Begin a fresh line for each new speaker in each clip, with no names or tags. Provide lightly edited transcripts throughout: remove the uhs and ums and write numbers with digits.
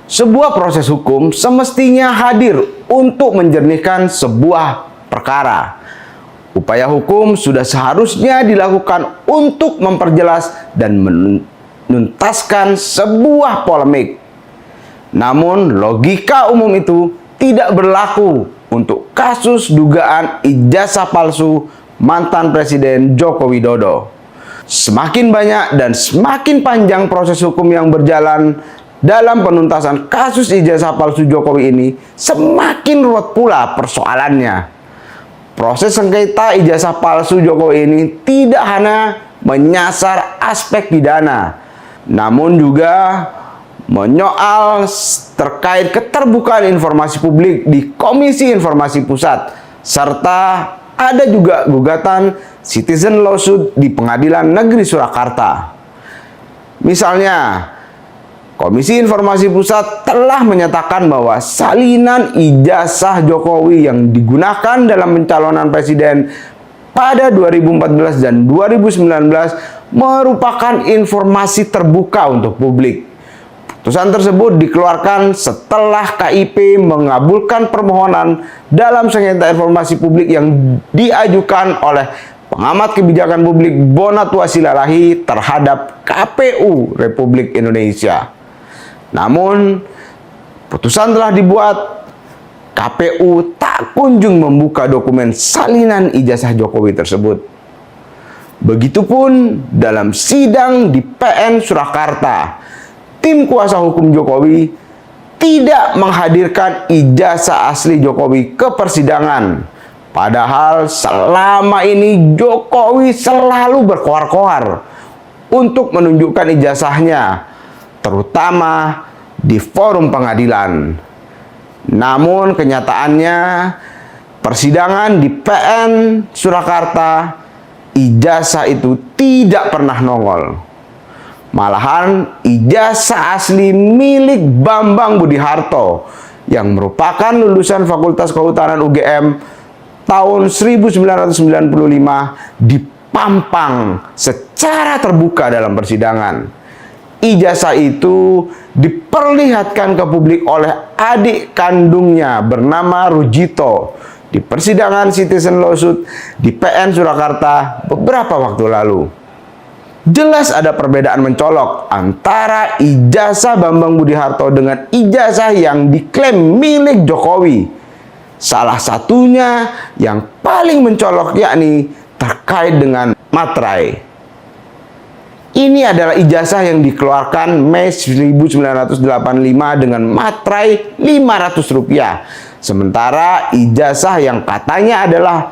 Sebuah proses hukum semestinya hadir untuk menjernihkan sebuah perkara. Upaya hukum sudah seharusnya dilakukan untuk memperjelas dan menuntaskan sebuah polemik. Namun, logika umum itu tidak berlaku untuk kasus dugaan ijazah palsu mantan Presiden Joko Widodo. Semakin banyak dan semakin panjang proses hukum yang berjalan dalam penuntasan kasus ijazah palsu Jokowi ini, semakin ruwet pula persoalannya. Proses sengketa ijazah palsu Jokowi ini tidak hanya menyasar aspek pidana, namun juga menyoal terkait keterbukaan informasi publik di Komisi Informasi Pusat, serta ada juga gugatan citizen lawsuit di Pengadilan Negeri Surakarta. Misalnya, Komisi Informasi Pusat telah menyatakan bahwa salinan ijazah Jokowi yang digunakan dalam pencalonan presiden pada 2014 dan 2019 merupakan informasi terbuka untuk publik. Putusan tersebut dikeluarkan setelah KIP mengabulkan permohonan dalam sengketa informasi publik yang diajukan oleh pengamat kebijakan publik Bonatua Silalahi terhadap KPU Republik Indonesia. Namun, putusan telah dibuat, KPU tak kunjung membuka dokumen salinan ijazah Jokowi tersebut. Begitupun dalam sidang di PN Surakarta, tim kuasa hukum Jokowi tidak menghadirkan ijazah asli Jokowi ke persidangan. Padahal selama ini Jokowi selalu berkoar-koar untuk menunjukkan ijazahnya, terutama di forum pengadilan. Namun kenyataannya persidangan di PN Surakarta, ijazah itu tidak pernah nongol. Malahan ijazah asli milik Bambang Budi Harto yang merupakan lulusan Fakultas Kehutanan UGM tahun 1995 dipampang secara terbuka dalam persidangan. Ijazah itu diperlihatkan ke publik oleh adik kandungnya bernama Rujito di persidangan citizen lawsuit di PN Surakarta beberapa waktu lalu. Jelas ada perbedaan mencolok antara ijazah Bambang Budi Harto dengan ijazah yang diklaim milik Jokowi. Salah satunya yang paling mencolok yakni terkait dengan materai. Ini adalah ijazah yang dikeluarkan Mei 1985 dengan materai Rp500. Sementara ijazah yang katanya adalah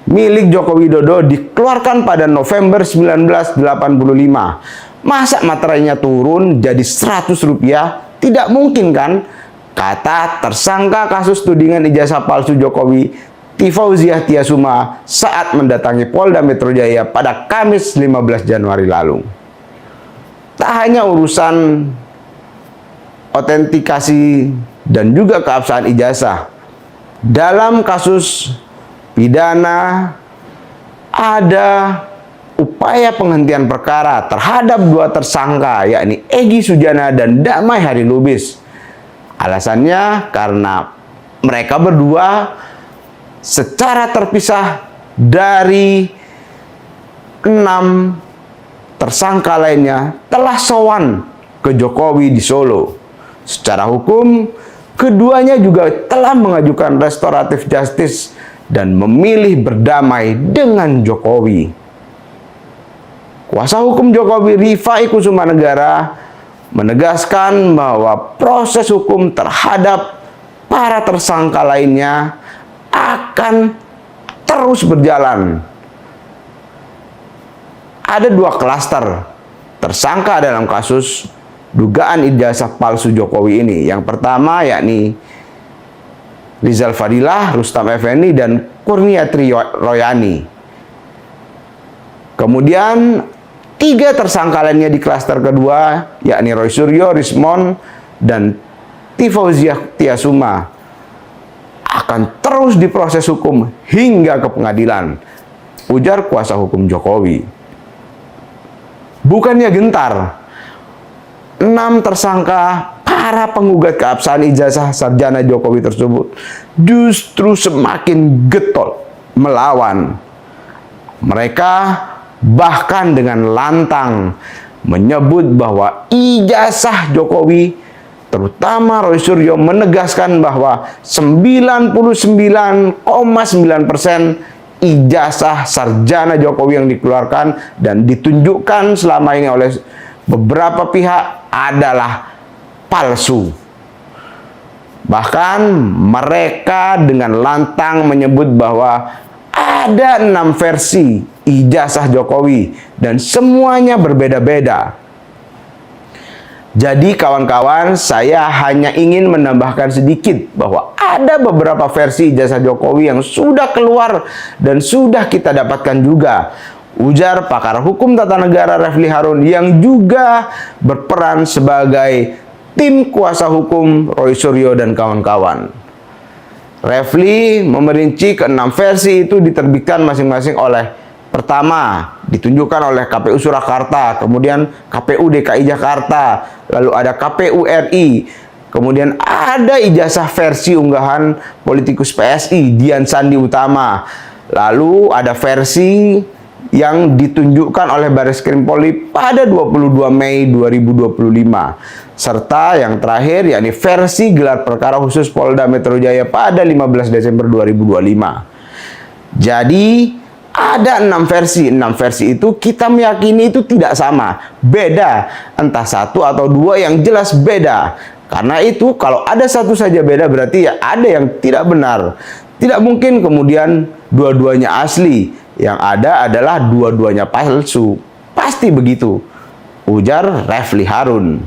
milik Joko Widodo dikeluarkan pada November 1985. Masa materainya turun jadi Rp100? Tidak mungkin kan? Kata tersangka kasus tudingan ijazah palsu Jokowi, Tifauziah Tiasuma, saat mendatangi Polda Metro Jaya pada Kamis 15 Januari lalu. Tak hanya urusan otentikasi dan juga keabsahan ijazah, dalam kasus pidana ada upaya penghentian perkara terhadap dua tersangka, yakni Egy Sujana dan Damai Hari Lubis. Alasannya karena mereka berdua secara terpisah dari 6 tersangka lainnya telah sowan ke Jokowi di Solo. Secara hukum, keduanya juga telah mengajukan restoratif justice dan memilih berdamai dengan Jokowi. Kuasa hukum Jokowi, Rifai Kusumanegara, menegaskan bahwa proses hukum terhadap para tersangka lainnya akan terus berjalan. Ada 2 klaster tersangka dalam kasus dugaan ijazah palsu Jokowi ini. Yang pertama yakni Rizal Fadilah, Rustam Effendi, dan Kurniatri Royani. Kemudian 3 tersangka lainnya di klaster kedua yakni Roy Suryo, Rismon, dan Tifauziah Tiasuma akan terus diproses hukum hingga ke pengadilan, ujar kuasa hukum Jokowi. Bukannya gentar, 6 tersangka para penggugat keabsahan ijazah sarjana Jokowi tersebut justru semakin getol melawan. Mereka bahkan dengan lantang menyebut bahwa ijazah Jokowi, terutama Roy Suryo, menegaskan bahwa 99,9% ijazah sarjana Jokowi yang dikeluarkan dan ditunjukkan selama ini oleh beberapa pihak adalah palsu. Bahkan mereka dengan lantang menyebut bahwa ada 6 versi ijazah Jokowi dan semuanya berbeda-beda. Jadi kawan-kawan, saya hanya ingin menambahkan sedikit bahwa ada beberapa versi ijazah Jokowi yang sudah keluar dan sudah kita dapatkan juga, ujar pakar hukum tata negara Refli Harun yang juga berperan sebagai tim kuasa hukum Roy Suryo dan kawan-kawan. Refli memerinci ke-6 versi itu diterbitkan masing-masing oleh, pertama, ditunjukkan oleh KPU Surakarta, kemudian KPU DKI Jakarta, lalu ada KPU RI, kemudian ada ijazah versi unggahan politikus PSI Dian Sandi Utama, lalu ada versi yang ditunjukkan oleh Bareskrim Polri pada 22 Mei 2025, serta yang terakhir yakni versi gelar perkara khusus Polda Metro Jaya pada 15 Desember 2025. Jadi ada 6 versi. 6 versi itu kita meyakini itu tidak sama, beda, entah satu atau dua yang jelas beda. Karena itu kalau ada satu saja beda berarti ya ada yang tidak benar. Tidak mungkin kemudian dua-duanya asli. Yang ada adalah dua-duanya palsu. Pasti begitu, ujar Refli Harun.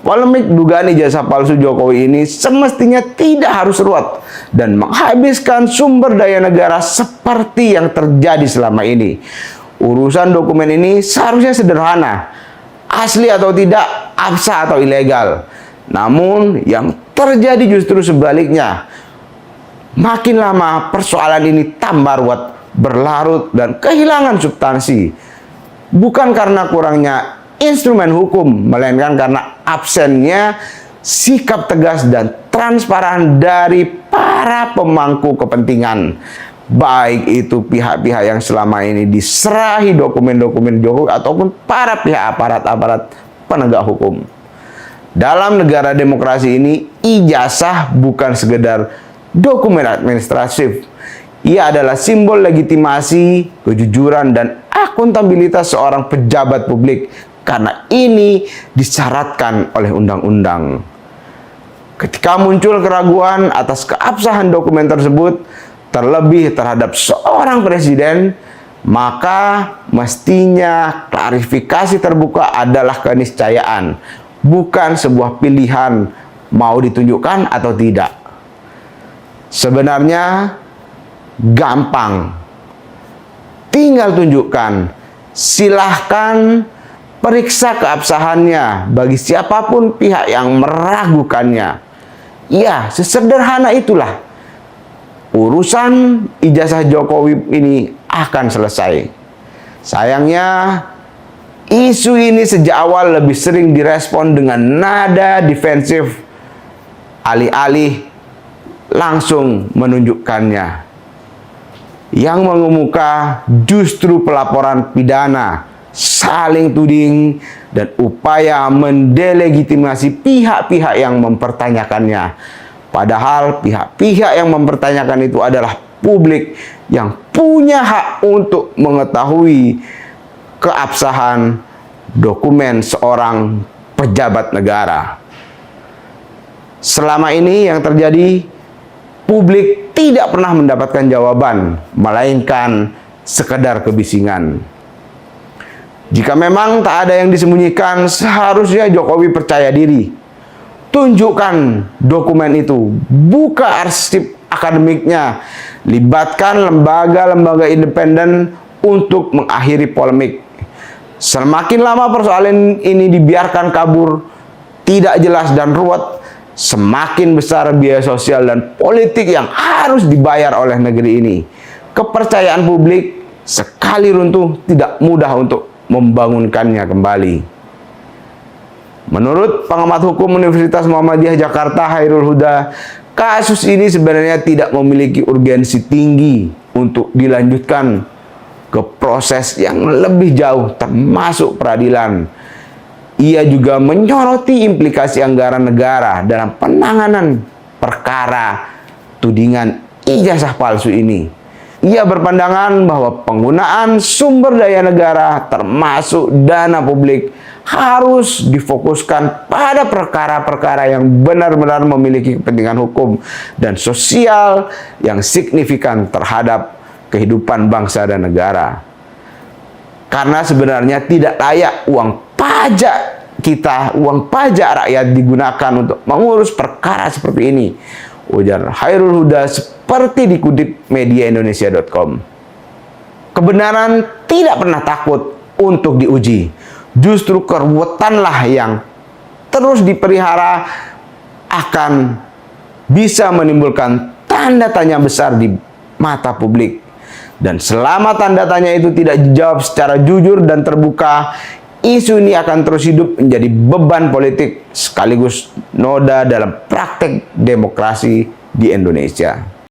Polemik dugaan ijazah palsu Jokowi ini semestinya tidak harus ruwet dan menghabiskan sumber daya negara seperti yang terjadi selama ini. Urusan dokumen ini seharusnya sederhana, asli atau tidak, absah atau ilegal. Namun yang terjadi justru sebaliknya. Makin lama persoalan ini tambah ruwet, berlarut, dan kehilangan substansi. Bukan karena kurangnya instrumen hukum, melainkan karena absennya sikap tegas dan transparan dari para pemangku kepentingan, baik itu pihak-pihak yang selama ini diserahi dokumen-dokumen Jokowi ataupun para pihak aparat-aparat penegak hukum. Dalam negara demokrasi ini, ijazah bukan sekedar dokumen administratif. Ia adalah simbol legitimasi, kejujuran, dan akuntabilitas seorang pejabat publik karena ini disyaratkan oleh undang-undang. Ketika muncul keraguan atas keabsahan dokumen tersebut, terlebih terhadap seorang presiden, maka mestinya klarifikasi terbuka adalah keniscayaan, bukan sebuah pilihan mau ditunjukkan atau tidak. Sebenarnya gampang, tinggal tunjukkan, silahkan periksa keabsahannya bagi siapapun pihak yang meragukannya. Ya, sesederhana itulah urusan ijazah Jokowi ini akan selesai. Sayangnya isu ini sejak awal lebih sering direspon dengan nada defensif, alih-alih langsung menunjukkannya. Yang mengemuka justru pelaporan pidana, saling tuding, dan upaya mendelegitimasi pihak-pihak yang mempertanyakannya. Padahal pihak-pihak yang mempertanyakan itu adalah publik yang punya hak untuk mengetahui keabsahan dokumen seorang pejabat negara. Selama ini yang terjadi, publik tidak pernah mendapatkan jawaban, melainkan sekedar kebisingan. Jika memang tak ada yang disembunyikan, seharusnya Jokowi percaya diri. Tunjukkan dokumen itu, buka arsip akademiknya, libatkan lembaga-lembaga independen untuk mengakhiri polemik. Semakin lama persoalan ini dibiarkan kabur, tidak jelas dan ruwet, semakin besar biaya sosial dan politik yang harus dibayar oleh negeri ini. Kepercayaan publik sekali runtuh tidak mudah untuk membangunkannya kembali. Menurut pengamat hukum Universitas Muhammadiyah Jakarta, Khairul Huda, kasus ini sebenarnya tidak memiliki urgensi tinggi untuk dilanjutkan ke proses yang lebih jauh, termasuk peradilan. Ia juga menyoroti implikasi anggaran negara dalam penanganan perkara tudingan ijazah palsu ini. Ia berpandangan bahwa penggunaan sumber daya negara termasuk dana publik harus difokuskan pada perkara-perkara yang benar-benar memiliki kepentingan hukum dan sosial yang signifikan terhadap kehidupan bangsa dan negara. Karena sebenarnya tidak layak uang pajak kita, uang pajak rakyat digunakan untuk mengurus perkara seperti ini, ujar Khairul Huda seperti dikutip mediaindonesia.com. Kebenaran tidak pernah takut untuk diuji. Justru keruwetanlah yang terus dipelihara akan bisa menimbulkan tanda tanya besar di mata publik. Dan selama tanda tanya itu tidak dijawab secara jujur dan terbuka, isu ini akan terus hidup menjadi beban politik sekaligus noda dalam praktek demokrasi di Indonesia.